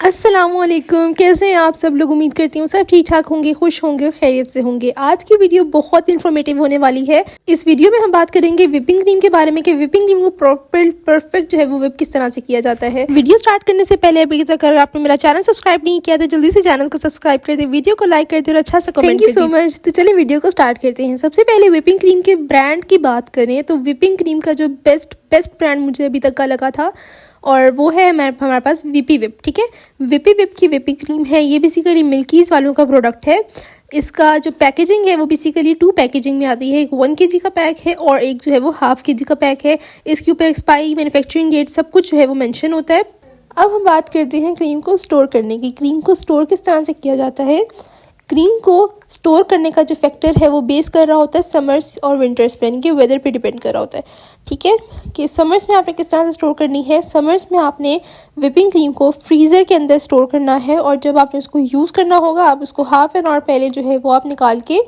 अस्सलामुअलैकुम, कैसे हैं आप सब लोग। उम्मीद करती हूँ सब ठीक ठाक होंगे, खुश होंगे, खैरियत से होंगे। आज की वीडियो बहुत इन्फॉर्मेटिव होने वाली है। इस वीडियो में हम बात करेंगे विपिंग क्रीम के बारे में कि विपिंग क्रीम को प्रॉपर परफेक्ट जो है वो विप किस तरह से किया जाता है। वीडियो स्टार्ट करने से पहले अभी तक अगर आपने मेरा चैनल सब्सक्राइब नहीं किया तो जल्दी से चैनल को सब्सक्राइब कर दे, वीडियो को लाइक कर दे और अच्छा सा comment. Thank you so much. तो चलिए वीडियो को स्टार्ट करते हैं। सबसे पहले विपिंग क्रीम के ब्रांड की बात करें तो विपिंग क्रीम का जो बेस्ट ब्रांड मुझे अभी तक का लगा था और वो है हमारे पास वीपी विप। ठीक है, वीपी विप की विपिंग क्रीम है। ये बेसिकली मिल्कीज़ वालों का प्रोडक्ट है। इसका जो पैकेजिंग है वो बेसिकली 2 पैकेजिंग में आती है। एक 1 kg का पैक है और एक जो है वो 1/2 kg का पैक है। इसके ऊपर एक्सपायरी, मैन्युफैक्चरिंग डेट सब कुछ जो है वो मेंशन होता है। अब हम बात करते हैं क्रीम को स्टोर करने की। क्रीम को स्टोर किस तरह से किया जाता है। क्रीम को स्टोर करने का जो फैक्टर है वो बेस कर रहा होता है समर्स और विंटर्स पे, यानी कि वेदर पे डिपेंड कर रहा होता है। ठीक है, कि समर्स में आपने किस तरह से स्टोर करनी है। समर्स में आपने विपिंग क्रीम को फ्रीज़र के अंदर स्टोर करना है और जब आपने उसको यूज़ करना होगा आप उसको हाफ एन आवर पहले जो है वो आप निकाल के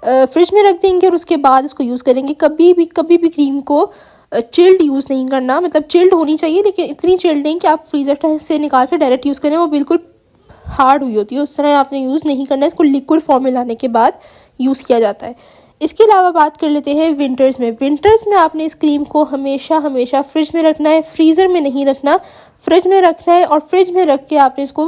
फ्रिज में रख देंगे और उसके बाद इसको यूज़ करेंगे। कभी भी क्रीम को चिल्ड यूज़ नहीं करना, मतलब चिल्ड होनी चाहिए लेकिन इतनी चिल्ड नहीं कि आप फ्रीज़र से निकाल के डायरेक्ट यूज़ करें, वो बिल्कुल हार्ड हुई होती है, उस तरह आपने यूज़ नहीं करना है। इसको लिक्विड फॉर्म में लाने के बाद यूज़ किया जाता है। इसके अलावा बात कर लेते हैं विंटर्स में। विंटर्स में आपने इस क्रीम को हमेशा फ्रिज में रखना है, फ्रीज़र में नहीं रखना, फ्रिज में रखना है। और फ्रिज में रख के आपने इसको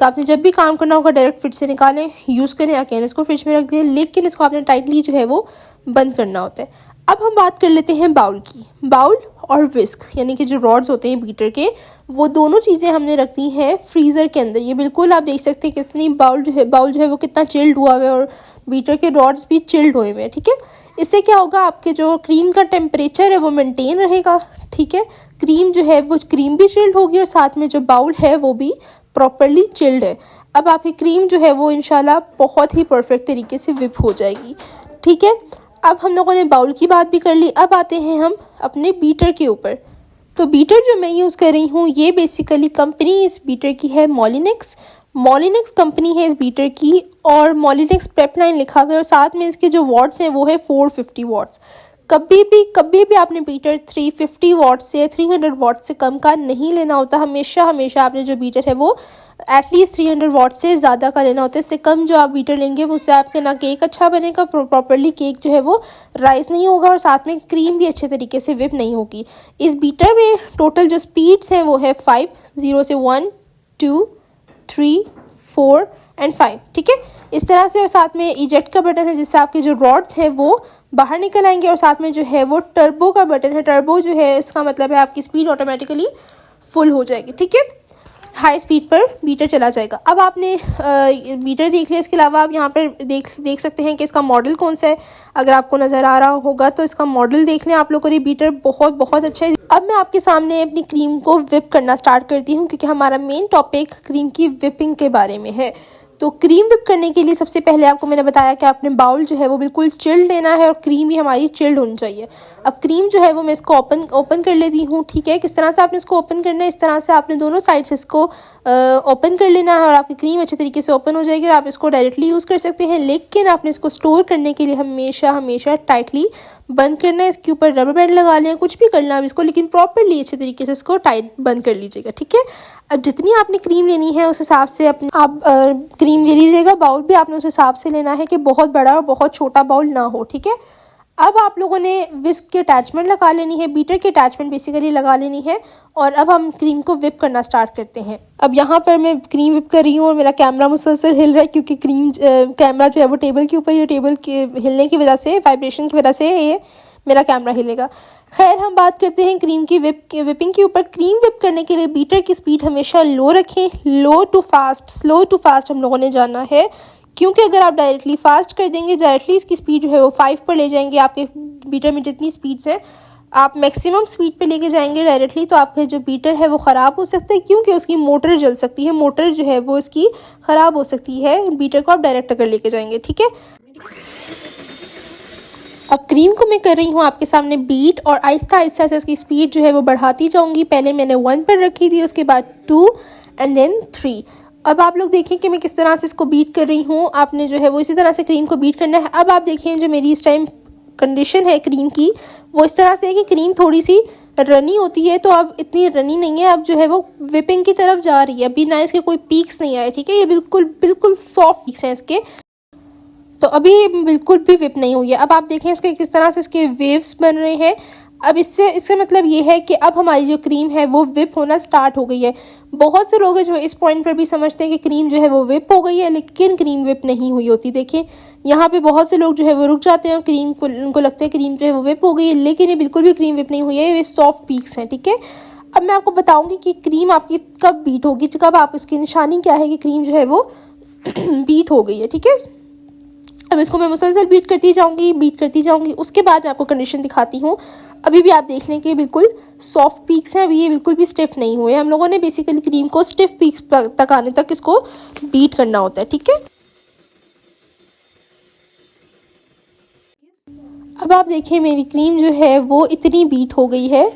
आपने जब भी काम करना होगा डायरेक्ट फ्रिज से निकालें, यूज़ करें, अकेले इसको फ्रिज में रख दें, लेकिन इसको आपने टाइटली जो है वो बंद करना होता है। अब हम बात कर लेते हैं बाउल की। बाउल और विस्क यानी कि जो रॉड्स होते हैं बीटर के, वो दोनों चीज़ें हमने रखती हैं फ्रीज़र के अंदर। ये बिल्कुल आप देख सकते हैं कितनी बाउल जो है वो कितना चिल्ड हुआ हुआ है और बीटर के रॉड्स भी चिल्ड हुए हुए हैं। ठीक है, इससे क्या होगा, आपके जो क्रीम का टेम्परेचर है वो मेंटेन रहेगा। ठीक है, क्रीम जो है वो क्रीम भी चिल्ड होगी और साथ में जो बाउल है वो भी प्रॉपरली चिल्ड है। अब आपकी क्रीम जो है वो इंशाल्लाह बहुत ही परफेक्ट तरीके से विप हो जाएगी। ठीक है, अब हम लोगों ने बाउल की बात भी कर ली। अब आते हैं हम अपने बीटर के ऊपर। तो बीटर जो मैं यूज़ कर रही हूँ ये बेसिकली कंपनी इस बीटर की है मोलिनेक्स कंपनी है इस बीटर की, और मोलिनेक्स प्रेपलाइन लिखा हुआ है और साथ में इसके जो वॉट्स हैं वो है 450 वॉट्स। कभी भी आपने बीटर 350 वाट से 300 वाट से कम का नहीं लेना होता। हमेशा आपने जो बीटर है वो एटलीस्ट 300 वाट से ज़्यादा का लेना होता है। इससे कम जो आप बीटर लेंगे वो उससे आपके ना केक अच्छा बनेगा, प्रॉपरली केक जो है वो राइस नहीं होगा और साथ में क्रीम भी अच्छे तरीके से विप नहीं होगी। इस बीटर में टोटल जो स्पीड्स हैं वो है 5, 0 से 1, 2, 3, 4 एंड 5। ठीक है, इस तरह से। और साथ में इजेक्ट का बटन है जिससे आपके जो रॉड्स हैं वो बाहर निकल आएंगे और साथ में जो है वो टर्बो का बटन है। टर्बो जो है इसका मतलब है आपकी स्पीड ऑटोमेटिकली फुल हो जाएगी। ठीक है, हाई स्पीड पर बीटर चला जाएगा। अब आपने बीटर देख लिया, इसके अलावा आप यहाँ पर देख सकते हैं कि इसका मॉडल कौन सा है। अगर आपको नज़र आ रहा होगा तो इसका मॉडल देख लें आप लोग, और ये बीटर बहुत अच्छा है। अब मैं आपके सामने अपनी क्रीम को विप करना स्टार्ट करती हूँ क्योंकि हमारा मेन टॉपिक क्रीम की विपिंग के बारे में है। तो क्रीम विप करने के लिए सबसे पहले आपको मैंने बताया कि आपने बाउल जो है वो बिल्कुल चिल्ड लेना है और क्रीम भी हमारी चिल्ड होनी चाहिए। अब क्रीम जो है वो मैं इसको ओपन कर लेती हूँ। ठीक है, किस तरह से आपने इसको ओपन करना है, इस तरह से आपने दोनों साइड से इसको ओपन कर लेना है और आपकी क्रीम अच्छे तरीके से ओपन हो जाएगी और आप इसको डायरेक्टली यूज़ कर सकते हैं। लेकिन आपने इसको स्टोर करने के लिए हमेशा टाइटली बंद करना है। इसके ऊपर रबर बैंड लगा लें, कुछ भी करना है इसको, लेकिन प्रॉपरली अच्छे तरीके से इसको टाइट बंद कर लीजिएगा। ठीक है, अब जितनी आपने क्रीम लेनी है उस हिसाब से आप क्रीम ले लीजिएगा। बाउल भी आपने उस हिसाब से लेना है कि बहुत बड़ा और बहुत छोटा बाउल ना हो। ठीक है, अब आप लोगों ने विस्क की अटैचमेंट लगा लेनी है, बीटर की अटैचमेंट बेसिकली लगा लेनी है और अब हम क्रीम को विप करना स्टार्ट करते हैं। अब यहाँ पर मैं क्रीम विप कर रही हूँ और मेरा कैमरा मुसलसल हिल रहा है क्योंकि कैमरा जो है वो टेबल के ऊपर, ये टेबल के हिलने की वजह से, वाइब्रेशन की वजह से ये मेरा कैमरा हिलेगा। खैर, हम बात करते हैं क्रीम की विपिंग के ऊपर। क्रीम विप करने के लिए बीटर की स्पीड हमेशा लो रखें, स्लो टू फास्ट हम लोगों ने जाना है, क्योंकि अगर आप डायरेक्टली फास्ट कर देंगे, डायरेक्टली इसकी स्पीड जो है वो 5 पर ले जाएंगे। आपके बीटर में जितनी स्पीड्स हैं आप मैक्सिमम स्पीड पे लेके जाएंगे डायरेक्टली, तो आपका जो बीटर है वो ख़राब हो सकता है क्योंकि उसकी मोटर जल सकती है। मोटर जो है वो इसकी ख़राब हो सकती है बीटर को आप डायरेक्ट अगर लेके जाएंगे। ठीक है, अब क्रीम को मैं कर रही हूँ आपके सामने बीट और आहिस्ता से इसकी स्पीड जो है वो बढ़ाती जाऊँगी। पहले मैंने 1 पर रखी थी, उसके बाद 2 एंड देन 3। अब आप लोग देखें कि मैं किस तरह से इसको बीट कर रही हूँ। आपने जो है वो इसी तरह से क्रीम को बीट करना है। अब आप देखें जो मेरी इस टाइम कंडीशन है क्रीम की वो इस तरह से है कि क्रीम थोड़ी सी रनी होती है, तो अब इतनी रनी नहीं है, अब जो है वो विपिंग की तरफ जा रही है। अभी ना इसके कोई पीक्स नहीं आए, ठीक है, ये बिल्कुल बिल्कुल सॉफ्ट पीक्स हैं इसके, तो अभी बिल्कुल भी विप नहीं हुई है। अब आप देखें इसके किस तरह से इसके वेव्स बन रहे हैं। अब इससे मतलब ये है कि अब हमारी जो क्रीम है वो विप होना स्टार्ट हो गई है। बहुत से लोग हैं जो इस पॉइंट पर भी समझते हैं कि क्रीम जो है वो विप हो गई है, लेकिन क्रीम विप नहीं हुई होती। देखें यहाँ पे बहुत से लोग जो है वो रुक जाते हैं, क्रीम को उनको लगता है क्रीम जो है वो विप हो गई है, लेकिन ये बिल्कुल भी क्रीम विप नहीं हुई है, ये सॉफ्ट पीक्स हैं, ठीक है। अब मैं आपको बताऊँगी कि क्रीम आपकी कब बीट होगी, कब आप इसकी निशानी क्या है कि क्रीम जो है वो बीट हो गई है, ठीक है। अब इसको मैं मुसलसल बीट करती जाऊंगी। उसके बाद मैं आपको कंडीशन दिखाती हूँ। अभी भी आप देख लें कि बिल्कुल सॉफ्ट पीक्स हैं, अभी ये बिल्कुल भी स्टिफ नहीं हुए। हम लोगों ने बेसिकली क्रीम को स्टिफ पीक्स तक आने तक इसको बीट करना होता है, ठीक है। अब आप देखिए मेरी क्रीम जो है वो इतनी बीट हो गई है,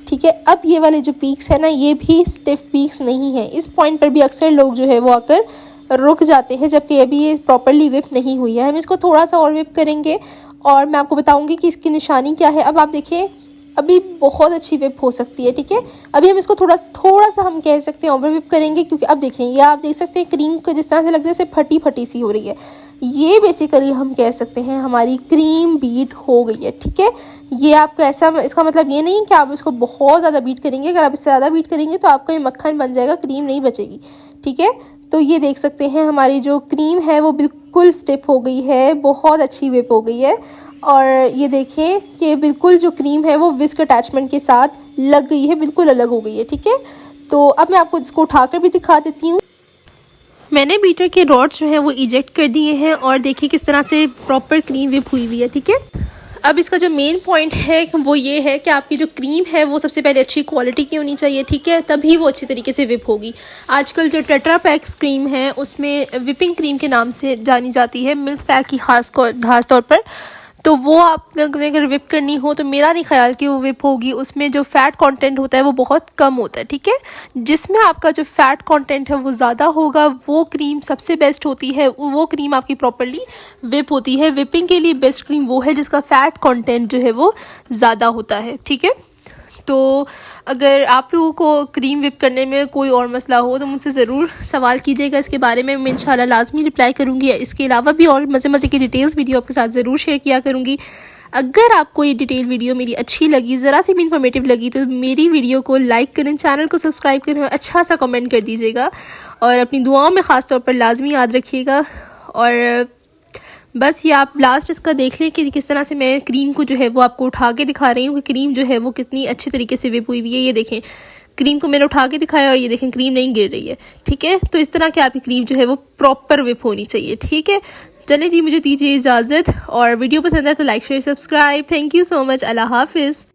ठीक है। अब ये वाले जो पीक्स है ना, ये भी स्टिफ पीक्स नहीं है। इस पॉइंट पर भी अक्सर लोग जो है वो आकर रुक जाते हैं, जबकि अभी ये प्रॉपरली विप नहीं हुई है। हम इसको थोड़ा सा और विप करेंगे और मैं आपको बताऊंगी कि इसकी निशानी क्या है। अब आप देखिए अभी बहुत अच्छी विप हो सकती है, ठीक है। अभी हम इसको थोड़ा सा हम कह सकते हैं ओवर विप करेंगे, क्योंकि अब देखें ये आप देख सकते हैं क्रीम को जिस तरह से लगता है जैसे फटी फटी सी हो रही है। ये बेसिकली हम कह सकते हैं हमारी क्रीम बीट हो गई है, ठीक है। ये आपको ऐसा, इसका मतलब ये नहीं कि आप इसको बहुत ज़्यादा बीट करेंगे। अगर आप इससे ज़्यादा बीट करेंगे तो आपका ये मक्खन बन जाएगा, क्रीम नहीं बचेगी, ठीक है। तो ये देख सकते हैं हमारी जो क्रीम है वो बिल्कुल स्टिफ हो गई है, बहुत अच्छी विप हो गई है। और ये देखें कि बिल्कुल जो क्रीम है वो विस्क अटैचमेंट के साथ लग गई है, बिल्कुल अलग हो गई है, ठीक है। तो अब मैं आपको इसको उठाकर भी दिखा देती हूँ। मैंने बीटर के रॉड्स जो है वो इजेक्ट कर दिए हैं और देखिए किस तरह से प्रॉपर क्रीम विप हुई हुई है, ठीक है। अब इसका जो मेन पॉइंट है वो ये है कि आपकी जो क्रीम है वो सबसे पहले अच्छी क्वालिटी की होनी चाहिए, ठीक है, तभी वो अच्छी तरीके से विप होगी। आजकल जो टेट्रा पैक्स क्रीम है उसमें विपिंग क्रीम के नाम से जानी जाती है, मिल्क पैक की खास तौर पर। तो वो आप अगर विप करनी हो तो मेरा नहीं ख्याल कि वो विप होगी। उसमें जो फ़ैट कंटेंट होता है वो बहुत कम होता है, ठीक है। जिसमें आपका जो फ़ैट कंटेंट है वो ज़्यादा होगा वो क्रीम सबसे बेस्ट होती है, वो क्रीम आपकी प्रॉपरली विप होती है। विपिंग के लिए बेस्ट क्रीम वो है जिसका फ़ैट कंटेंट जो है वो ज़्यादा होता है, ठीक है। तो अगर आप लोगों को क्रीम विप करने में कोई और मसला हो तो मुझसे ज़रूर सवाल कीजिएगा इसके बारे में, मैं इंशाल्लाह लाजमी रिप्लाई करूँगी। इसके अलावा भी और मज़े की डिटेल्स वीडियो आपके साथ ज़रूर शेयर किया करूँगी। अगर आपको ये डिटेल वीडियो मेरी अच्छी लगी, ज़रा सी भी इन्फॉर्मेटिव लगी, तो मेरी वीडियो को लाइक करें, चैनल को सब्सक्राइब करें, अच्छा सा कमेंट कर दीजिएगा और अपनी दुआओं में ख़ास तौर पर लाजमी याद रखिएगा। और बस ये आप लास्ट इसका देख लें कि किस तरह से मैं क्रीम को जो है वो आपको उठा के दिखा रही हूँ कि क्रीम जो है वो कितनी अच्छी तरीके से विप हुई हुई है। ये देखें क्रीम को मैंने उठा के दिखाया और ये देखें क्रीम नहीं गिर रही है, ठीक है। तो इस तरह की आपकी क्रीम जो है वो प्रॉपर विप होनी चाहिए, ठीक है। चलें जी, मुझे दीजिए इजाज़त, और वीडियो पसंद है तो like share subscribe. Thank you so much. Allah हाफिज़।